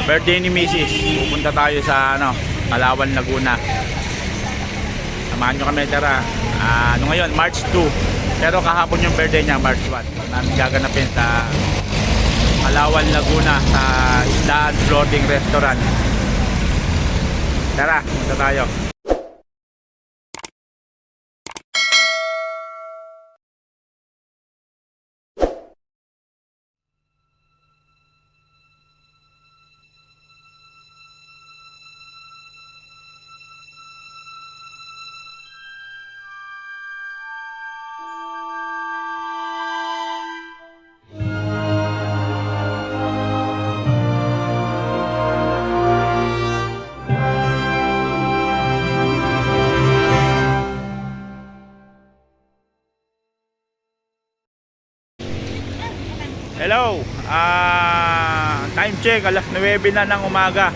birthday ni Mrs. Pupunta tayo sa Palawan, Laguna. Samahan nyo kami, tara. Ngayon, March 2. Pero kahapon yung birthday niya, March 1. Namin gaganapin sa Palawan, Laguna, sa Isdaan Floating Restaurant. Tara, punta tayo. Hello, time check, alas 9 na ng umaga,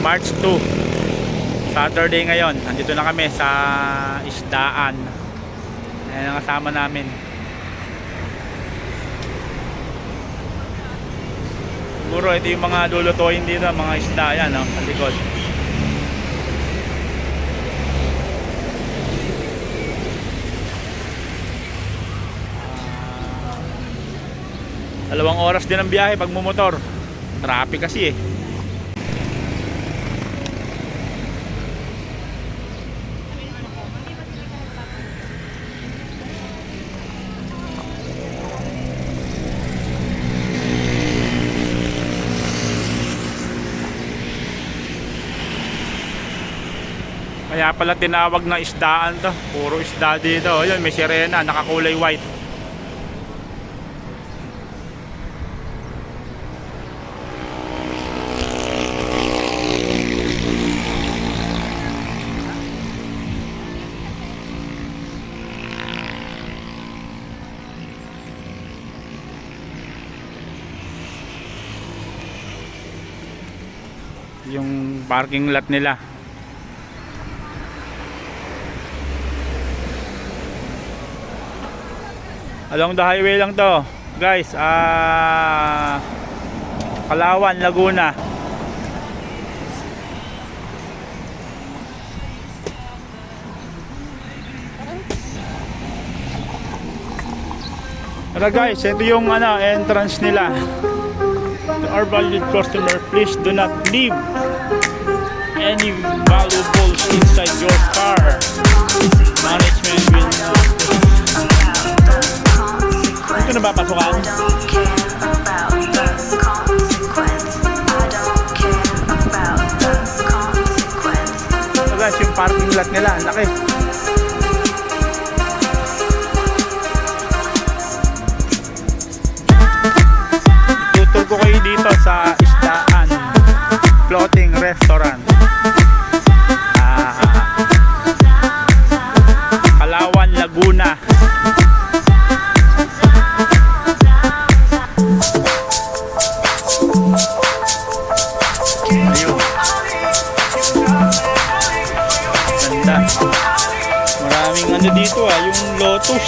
March 2, Saturday ngayon. Nandito na kami sa Isdaan. Ayan ang kasama namin. Siguro ito yung mga lulutuin dito, mga isda yan, sa likod. Dalawang oras din ang biyahe pag mumotor. Traffic kasi eh. Kaya pala tinawag na isdaan to. Puro isda dito. Ayun, may sirena, nakakulay white. Yung parking lot nila. Along the highway lang to, guys. Palawan, Laguna. Tara guys, ito yung entrance nila. To our valued customer, please do not leave any valuables inside your car. Management will Ito na ba pasukan? So guys, yung parking lot nila, laki. Tutur ko kayo dito sa Isdaan Floating Restaurant, Palawan, Laguna. Ayun, ganda. Maraming dito yung Lotus.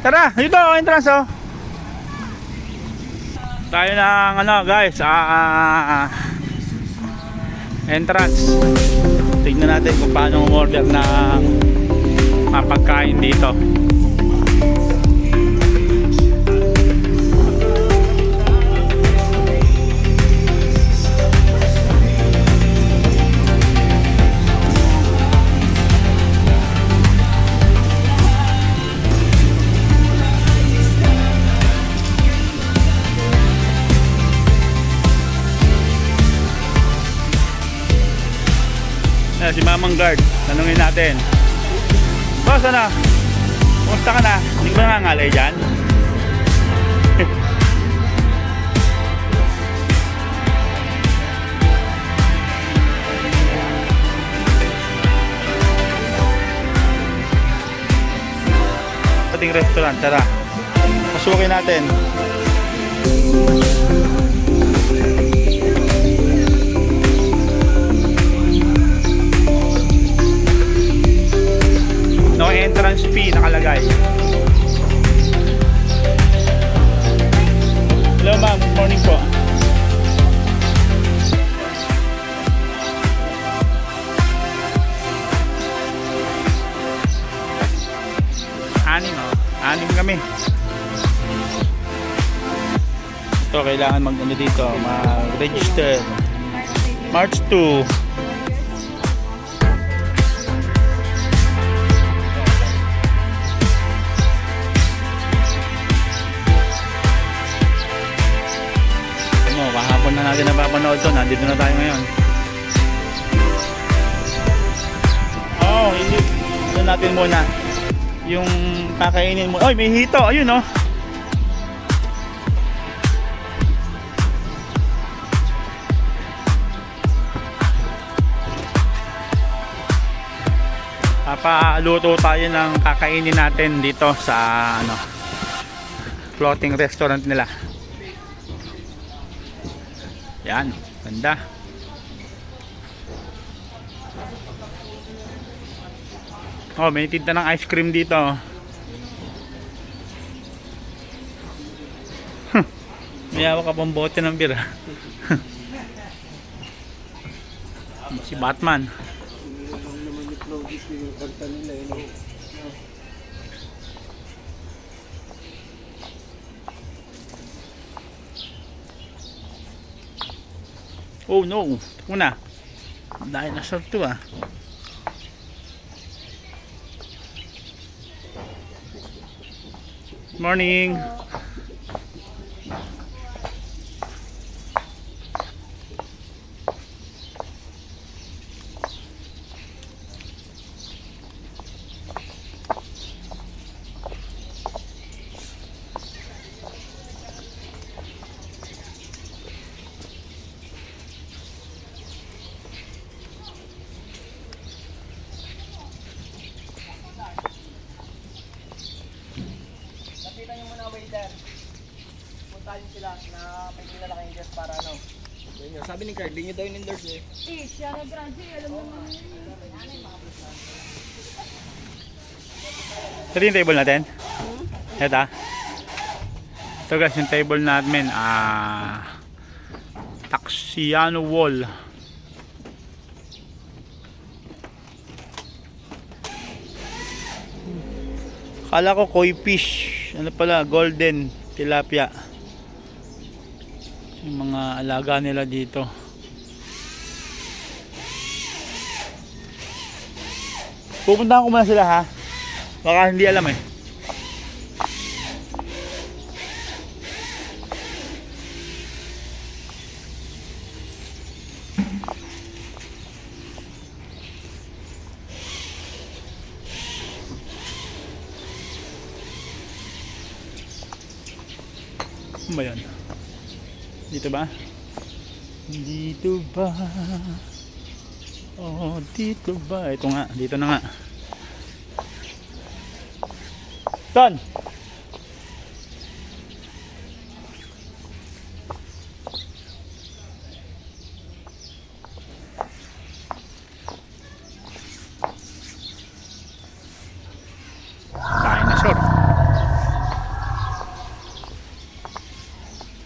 Tara, dito entrance tayo ng guys, entrance. Tignan natin kung paano umorder ng mapagkain dito. Si Mamang Guard, tanungin natin. Boss, kumusta ka na? Hindi ka nangangalay dyan? Restaurant. Tara. Pasukin natin. No entrance fee nakalagay. Hello ma'am, good morning po. Anim kami. Ito kailangan mag-ano dito, mag-register. March 2. Kahapon na natin napapanood to, nandito na tayo ngayon. Hindi. Ito natin muna yung kakainin mo. Oy, may hito. Ayun oh. Papaluto tayo ng kakainin natin dito sa floating restaurant nila. Yan, ganda. May tinta ng ice cream dito. May hawak ka pang bote ng beer. Si Batman. Oh no, una. Dinosaur to ah. Morning. Puntahan sila na may kilala kayong guest para ano. Sabi ni Carl, di nyo daw in-endorse niya. Siya nag-graduate, alam naman yun. Ito yung table natin? Ito. Ito guys, yung table natin. Taxiano wall. Kala ko koi fish. Ano pala, golden tilapia. Yung mga alaga nila dito. Pupuntahan ko muna sila ha. Baka hindi alam eh. Ano ba yan? Dito ba? Dito ba? Oh, dito ba? Ito nga, dito na nga. Ton! Dinosaur.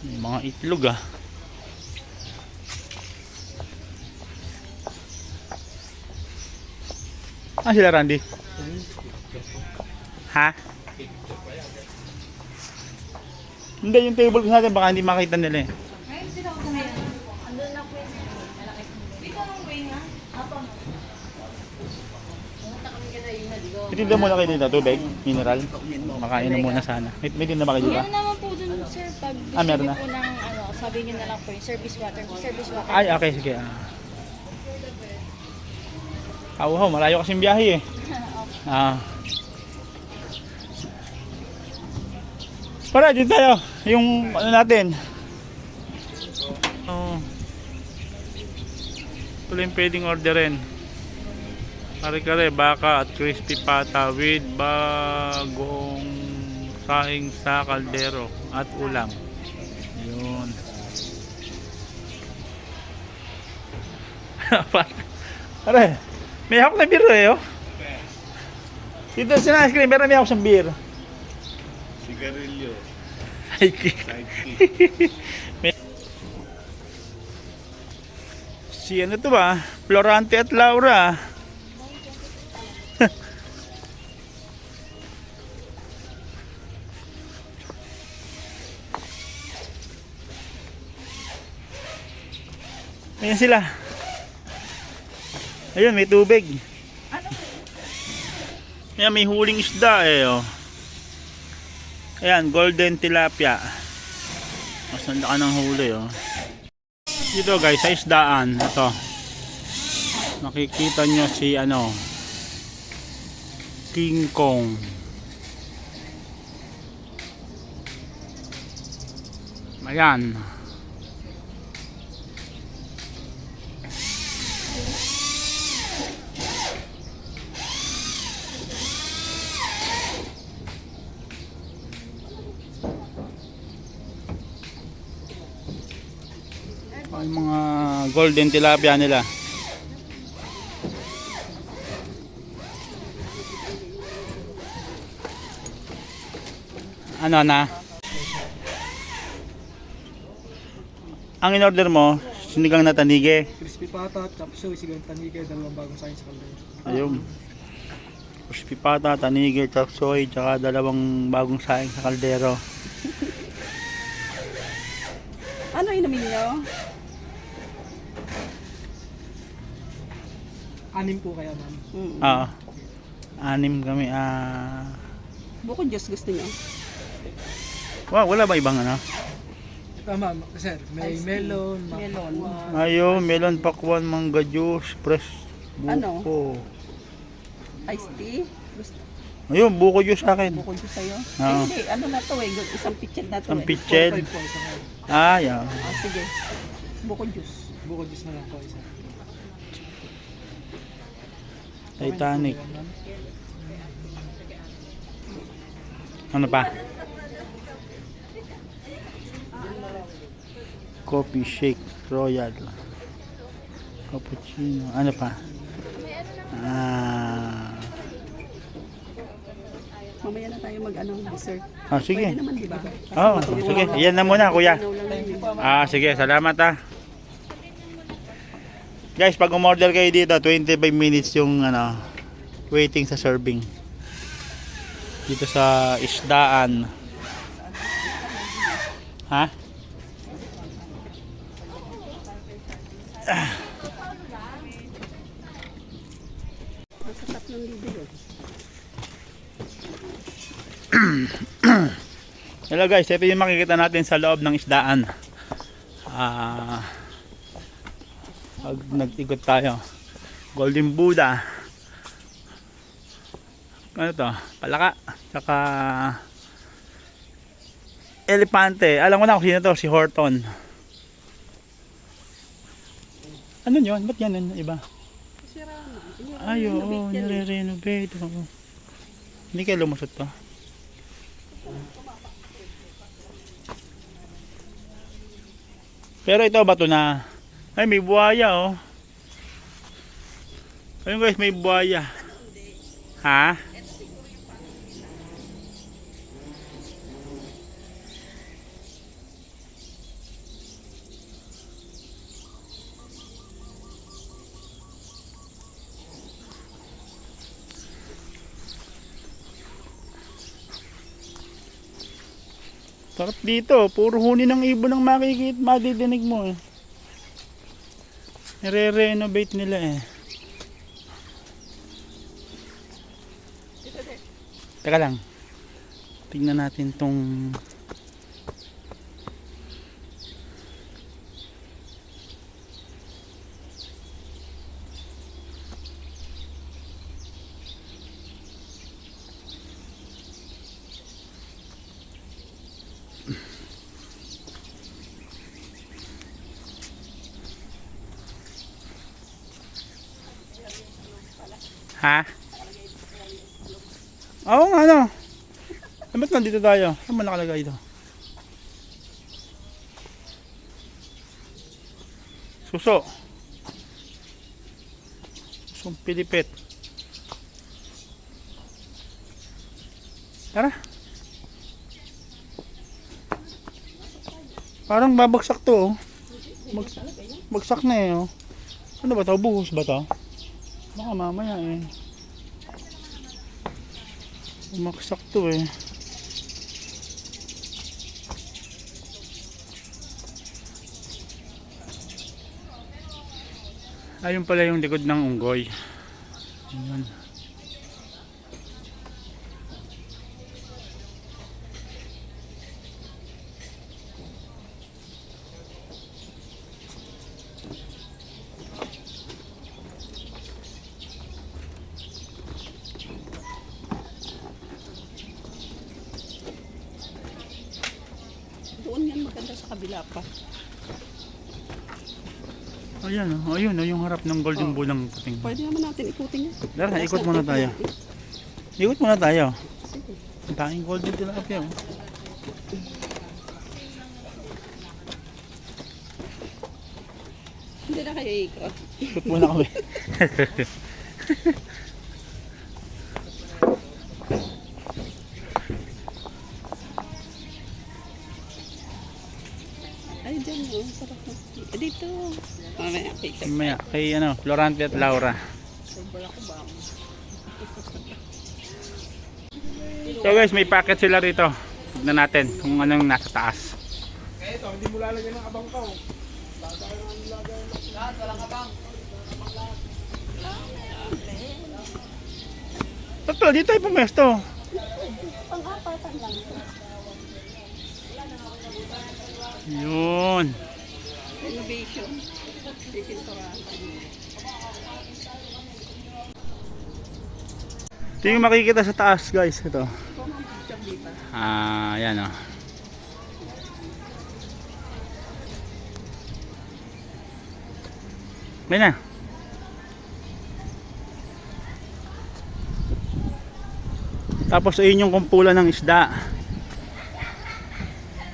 May mga itlog ah. Sila Randy? Ha? Hindi, yung table ko natin baka hindi makita nila eh. Ngayon sila ako ngayon. Andun na po yung malaki. Dito ang way nga. Apo. Pumunta kami ka na yun na dito. Itinda muna kayo dito, tubig, mineral. Makainom muna sana. May tinda ba kayo dito? Meron naman po dun sir. Pag gusto meron niyo na. po ng sabi niyo na lang po yung service water. Service water. Ay, okay, sige. Wow, malayo kasing biyahe eh. Para dito tayo, yung ano natin. Ito yung pwedeng orderin. Kare-kare, baka at crispy pata with bagong saing sa kaldero at ulam. Yun. Pare, may hawak na beer eh, oh. Dito sa ice cream, pero may hawak siyang beer. Sigarilyo. Sidekick. Sidekick. Si ano to ba? Florante at Laura. Ayan sila. Ayun, may tubig. Ayan, may huling isda eh, oh. Ayan, golden tilapia. Mas nanda ka ng huli, oh. Dito guys, sa isdaan. Ito. Makikita nyo si ano, King Kong. Ayan. Ang mga golden tilapia nila. Ano na? Ang in-order mo, sinigang na tanige. Crispy pata, chop suey, sigang tanigay, dalawang bagong saing sa kaldero. Ayun. Crispy pata, tanige, chop suey, tsaka dalawang bagong saing sa kaldero. Ano inumin nyo? 6 po kaya, ma'am. Oo. 6 kami. Bukod Diyos gusto nyo? Wow, wala ba ibang ano? Ito, ma'am. Sir, may melon, Melon. Ayo, melon, pakwan, mangga juice, fresh buko. Ano? Iced tea? Gusto, Ayun, buko juice sa akin. bukod Diyos sa'yo? Oo. Hindi, ano na to eh. Isang pitchet na to Ang eh. pitchel. 4-5 po isa kayo. Yeah. Ah, sige. Bukod Diyos. Bukod juice na lang po isa. Titanic. Ayan, ma'am. Ano pa? Coffee shake royal. Cappuccino. Ano pa? Mamaya na tayo mag-ano, dessert. Sige. Pwede naman, di ba? Oh, sige. Iyan na muna, kuya. Ano lang yun. Sige. Salamat Guys, pag umorder kayo dito, 25 minutes yung ano, waiting sa serving. Dito sa isdaan. Ha? Nasa 3,000 yun. Hello guys, ito yung makikita natin sa loob ng isdaan. Pag nag-ikot tayo, Golden Buddha, ano to, palaka, tsaka elepante. Alam ko na kung sino to, si Horton. Ano yun? Ba't yan yun? Iba? Ay, oo, nire-renovate. Oo. Hindi kayo lumusot to. Pero ito, bato na. Ay, may buhaya, oh. Ayun guys, may buhaya. Ha? Sarap dito, puro huni ng ibon ang makikita, madidinig mo eh. Nire-renovate nila eh. Teka lang. Tingnan natin tong ha? Oo nga, ano? Ba't nandito tayo? Saan ba nakalagay ito? Suso. Susong pilipit. Tara. Parang babagsak to, oh. Bagsak na eh, oh. Ano ba to? Buhos ba to? Baka mamaya eh. Bumaksak to eh. Ayun pala yung likod ng unggoy. Ayun. Doon yan maganda sa kabila pa. Ayan, oh. Ayun, oh, yung harap ng golden bulang puting. Pwede naman natin ikutin yan. Dara, ikot muna tayo. Ikot muna tayo. Ang tanging golden tilapia, oh. Hindi na kayo ikot. Ikot muna kami. Ay, dyan o. Sarap na. Dito. Mamaya, kita. Mamaya, kay ano, Florante at Laura. Sobrang ako ba? So guys, may packet sila rito. Tignan natin kung anong nasa taas. Eh, ito, hindi mo lalagyan ng abang ka. Lahat, walang abang. Tatlo, dito tayo pumesto. Pang-apatan lang. Yun. Renovation. Pipinturahan. Ito yung makikita sa taas guys. Ito. Kung ang picture dito. Yan o. May na. Tapos ayun yung kumpulan ng isda.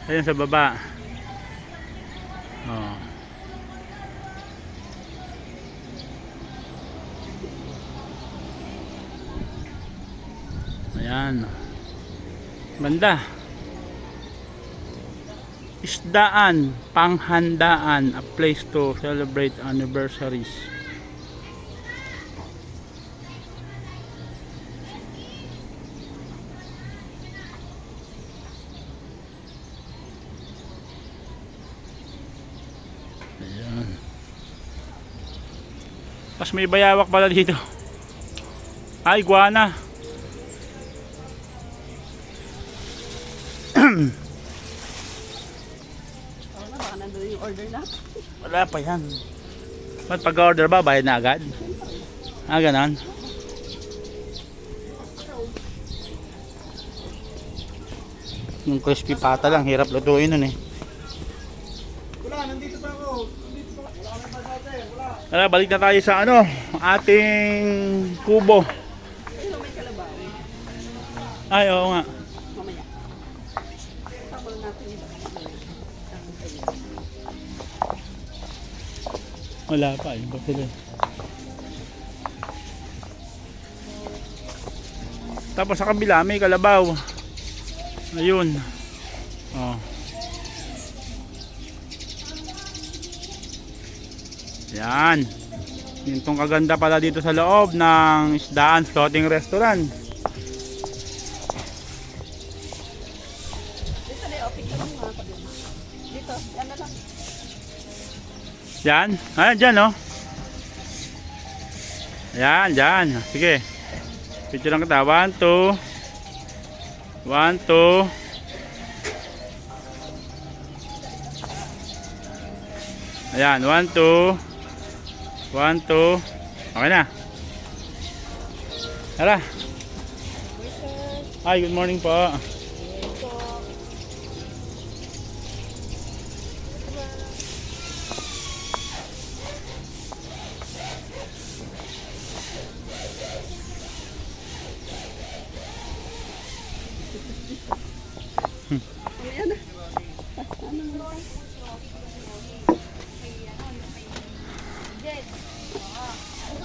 Ayun sa baba. Oh. Ayan. Banda. Isdaan, panghandaan, a place to celebrate anniversaries. Ayan. Tapos may bayawak pala dito. Ay, iguana. Wala, baka nandun yung order na. Wala pa yan. Ba't pag-order ba, bayad na agad? Ganon. Yung crispy pata lang, hirap lutuin nun eh. Wala, nandito pa ako. Nandito pa. Wala kami pasate. Wala. Tara, balik na tayo sa ano, ating kubo. Pero may kalabaw. Ay, oo nga. Mamaya. Tapos natin ito. Wala pa, yun pa sila. Tapos sa kabila may kalabaw. Ayun. Oh. Yan. Yung tong kaganda pala dito sa loob ng Isdaan Floating Restaurant. Dito na yung picture ng mga kabila. Dito, yan na lang. Yan. Ayan, dyan oh. Ayan, dyan. Sige. Picture lang kita. 1, 2. 1, 2. Ayan, 1, 2. 1, 2. Okay na. Tara. Hi, good morning po.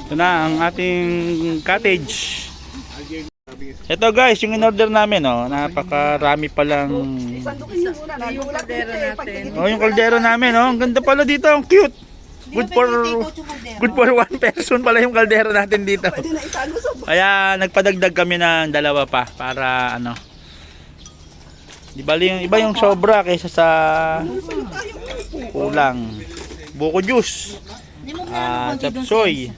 Ito na ang ating cottage. Ito guys, yung in-order namin, oh, napakarami palang. Yung kaldero natin. Oh, yung kaldero namin, oh, ang ganda pala dito, ang cute. Good for one person pala yung kaldero natin dito. Kaya nagpadagdag kami ng dalawa pa para ano. Di bali yung iba yung sobra kaysa sa kulang. Buko juice. Chapsoy.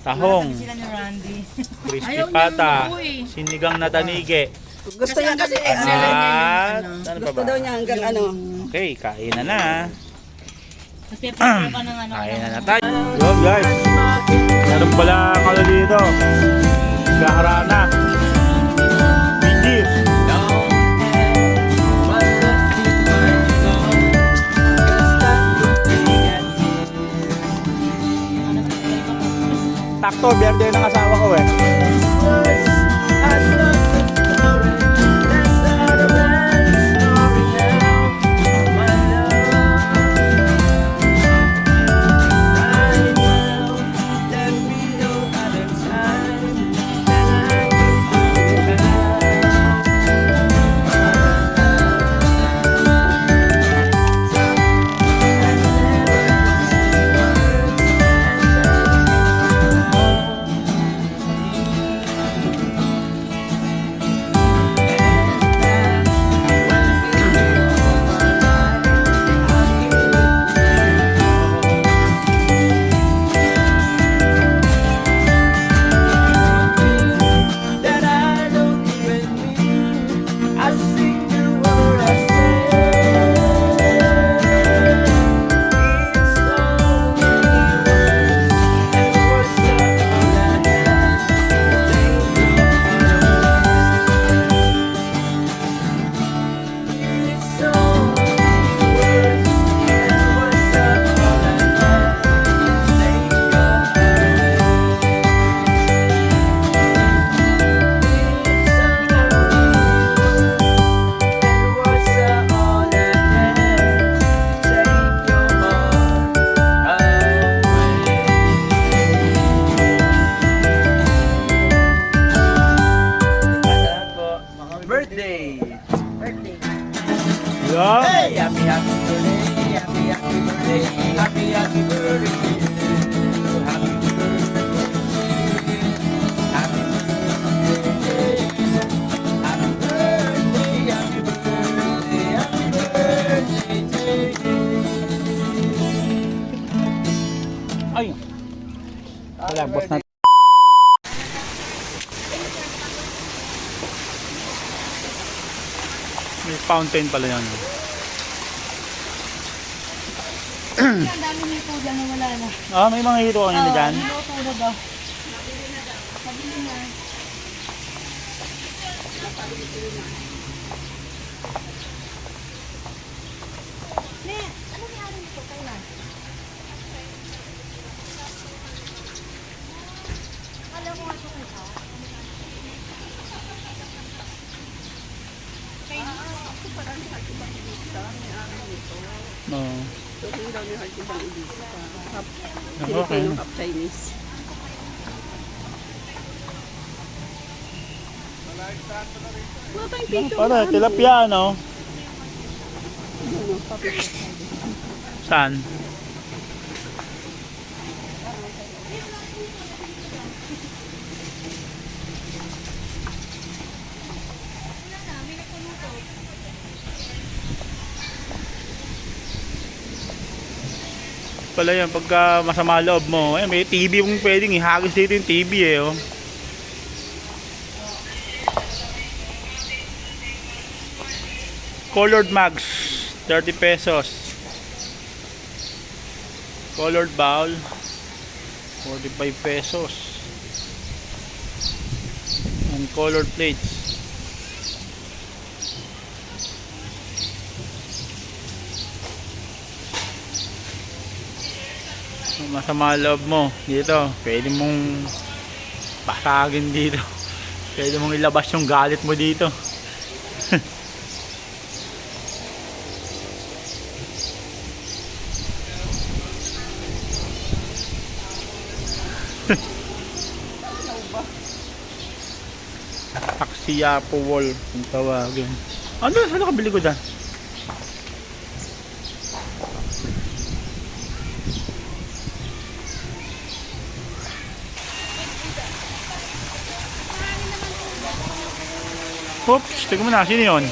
Tahong. Sila ni Randy. Crispy pata. Sinigang na tanige. Gusto niya kasi At ano pa gusto ba? daw niya hanggang ano. Okay, kain na na. Mas pepper pa ng ano. Kain na tayo. Yo guys. Meron pala kala dito. Gaharana. Bingis. Takto, birthday ng asawa ko eh. Birthday! Yeah. Hey! Happy birthday! Happy birthday! Happy birthday! Happy birthday! Happy birthday! Happy birthday! Happy birthday to you! Ay. Wala, boss na. May fountain pala yun. Ang dami nito dyan na wala na. Ah, may mga hito kanina dyan. Niluto na daw. No. So, yung daw niya hard ibang ibig. Okay. Filipino half Chinese. Wala tayong picture. Para, tilapia, no? Saan? Pala yan, pagka masama loob mo, eh, may TV mong pwedeng ihagis dito yung TV eh, oh. Colored mugs, 30 pesos. Colored bowl, 45 pesos. And colored plates. Kung masama loob mo dito, pwede mong pasagin dito. Pwede mong ilabas yung galit mo dito. si Yapo Wall kung tawagin. Ano sa nakabili ko dyan? Oops, tignan mo na, sino yun?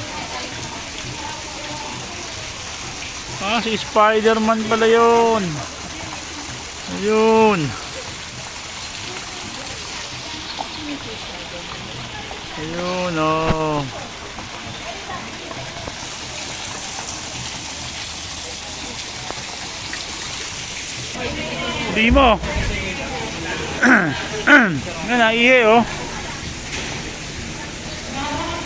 Ah, si Spider-Man pala yun. Ayun. Ayun, oh. Di mo. Nga naihe, oh.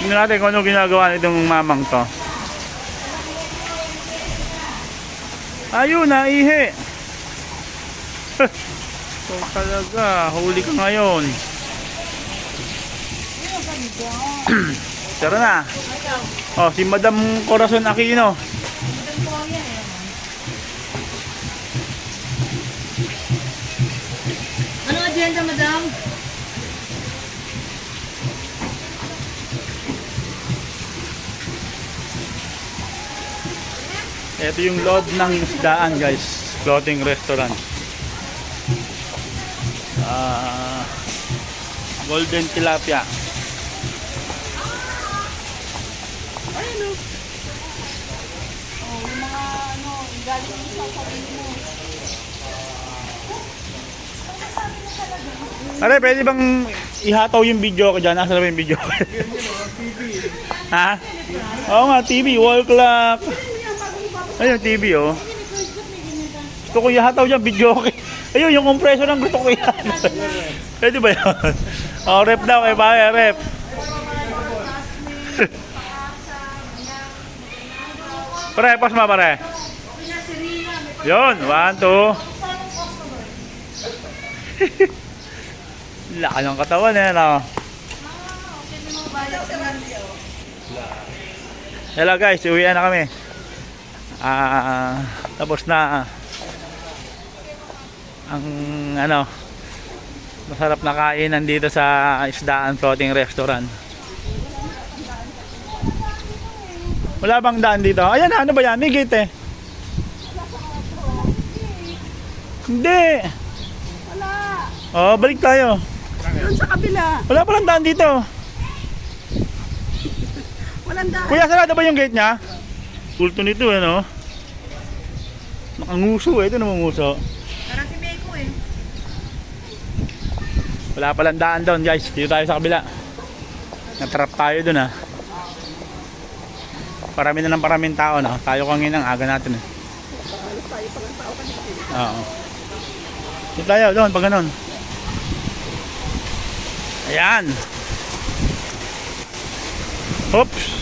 Tingnan natin kung ano ginagawa nitong mamang to. Ayun, naihe. So talaga, huli ka ngayon. Tara na. Oh, si Madam Corazon Aquino. Anong agenda, madam? Ito yung loob ng isdaan, guys. Floating restaurant. Golden tilapia. Oh, yung mga ano, galing sa sabihin mo. Pare, pwede bang ihataw yung video ko dyan? Nasa na ba yung video ko? Ha? Oo nga, TV, wall clock. Ayun, TV, oh. Gusto ko ihataw dyan, video ko. Ayun, yung compressor ang gusto ko yan. Pwede ba yun? Oh, rep daw, eh, pare, rep. Pare, pas ma, pare. Yun, 1, 2. Laki ng katawan eh, no? Hello guys, uwian na kami. Tapos na ang ano, masarap na kainan dito sa Isdaan Floating Restaurant. Wala bang daan dito? Ayan, ano ba yan? May gate eh. Hindi. Wala. Oh, balik tayo. Doon sa kabila. Wala palang daan dito. Walang daan. Kuya, sarado ba yung gate niya? Kulto nito eh, no? Nakanguso eh. Ito namanguso. Parang si Meko eh. Wala palang daan doon, guys. Dito tayo sa kabila. Natrap tayo doon, ha. Parami na ng paraming tao, no? Tayo kanginang aga natin, eh. Alas tayo pa ng tao kanina. Oo. Dito tayo doon, pag ganun. Ayan. Oops.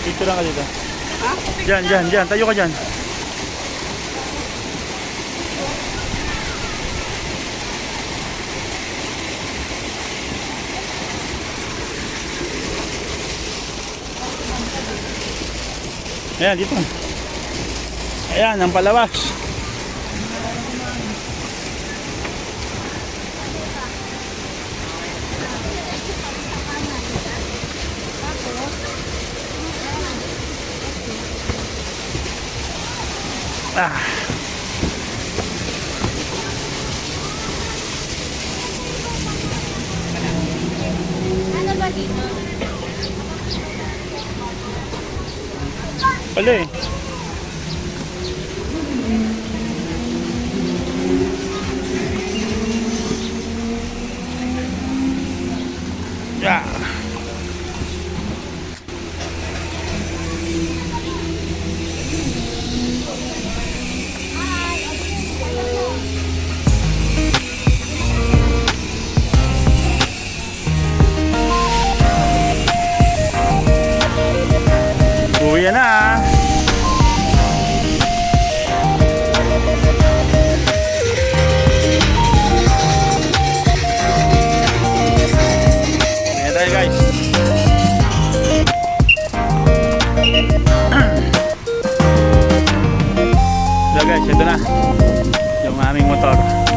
Dito lang ka dito. Ha? Diyan. Tayo ka dyan. Ayan, dito. Ayan, ang palawas. Ano ba dito? Pala eh. Yeah. Uwi na. ito na yung aming motor.